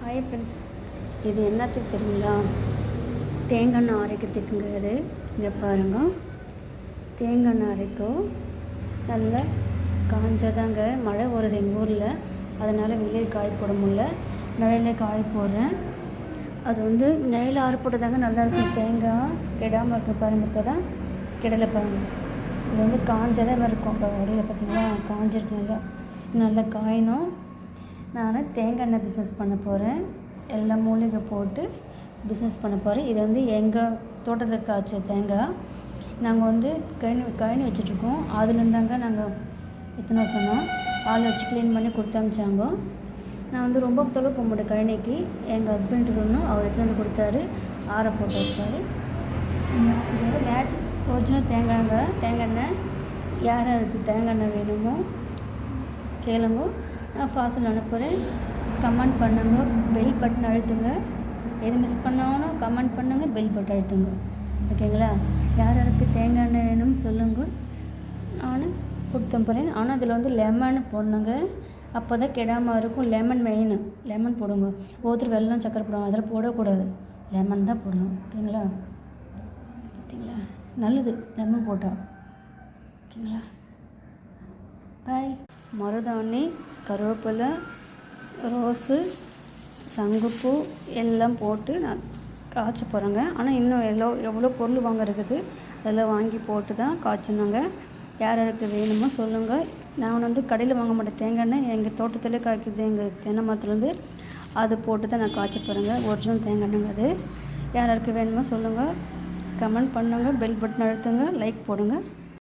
Hi friends, இது என்னத்துக்கு தெரியுங்களா? தேங்காய் எண்ணெய் அரைக்கிறதுக்குங்க. இது இங்கே பாருங்கள், தேங்காய் எண்ணெய் அரைக்கும். நல்லா காஞ்சதாங்க. மழை வருது எங்கள் ஊரில், அதனால் வெளியில் காய போட முடியல, நிழலில் காய போடுறேன். அது நிழலில் ஆறப்போட்டதாங்க நல்லாயிருக்கும். தேங்காய் கெடாமல் இருக்கும் பாருங்கள். இப்போ தான் கெடலை பாருங்கள். இது காஞ்சதாக இருக்கும். இப்போ வழியில் பார்த்திங்களா காஞ்சிருக்கு. நல்லா காயணும். நான் தேங்காய் எண்ணெய் பிஸ்னஸ் பண்ண போகிறேன். எல்லா மூலிகை போட்டு பிஸ்னஸ் பண்ண போகிறேன். இது எங்கள் தோட்டத்தில் காய்ச்ச தேங்காய். நாங்கள் கழனி வச்சுட்ருக்கோம். அதுலேருந்தாங்க நாங்கள் எத்தனை சொன்னோம் ஆள் வச்சு க்ளீன் பண்ணி கொடுத்து அனுப்பிச்சாங்க. நான் ரொம்ப தொலை போக மாட்டேன் கழனிக்கு. எங்கள் ஹஸ்பண்ட் சொன்னோம், அவர் எடுத்து கொடுத்தாரு, ஆற போட்டு வச்சார். இது நேட் ஒரிஜினல் தேங்காய் எண்ணெய். யார் யாருக்கு தேங்காய் எண்ணெய் வேணுமோ கேளுங்க, நான் பார்சல் அனுப்புகிறேன். கமெண்ட் பண்ணுங்க, பெல் பட்டன் அழுத்துங்க. எது மிஸ் பண்ணாலும் கமெண்ட் பண்ணுங்கள், பெல் பட்டன் அழுத்துங்க. ஓகேங்களா? யார் யாருக்கு தேங்காய் எண்ணெய் வேணும்னு சொல்லுங்கள், நான் கொடுத்து போகிறேன். ஆனால் அதில் லெமன் போடணுங்க, அப்போ தான் கெடாமல் இருக்கும். லெமன் மெயின், லெமன் போடுங்க. ஒவ்வொருத்தர் வெல்லம் சக்கரை போடுவாங்க, அதில் போடக்கூடாது, லெமன் தான் போடணும். ஓகேங்களா? பார்த்தீங்களா, நல்லது லெமன் போட்டால். ஓகேங்களா? பாய். மருதாணி, கருவேப்பிலை, ரோஸு, சங்குப்பூ எல்லாம் போட்டு நான் காய்ச்ச போகிறேங்க. ஆனால் இன்னும் எவ்வளோ பொருள் வாங்க இருக்குது, அதெல்லாம் வாங்கி போட்டு தான் காய்ச்சணுங்க. யார் யாருக்கு வேணுமோ சொல்லுங்கள். நான் கடையில் வாங்க மாட்டேன் தேங்காய் எண்ணெய். எங்கள் தோட்டத்தில் காய்க்குது, எங்கள் தென்னை மரத்துலேருந்து. அது போட்டு தான் நான் காய்ச்ச போகிறேங்க. ஒரிஜினல் தேங்காய் எண்ணெய்ங்க அது. யார் யாருக்கு வேணுமோ சொல்லுங்கள், கமெண்ட் பண்ணுங்கள், பெல் பட்டன் அழுத்துங்க, லைக் போடுங்க.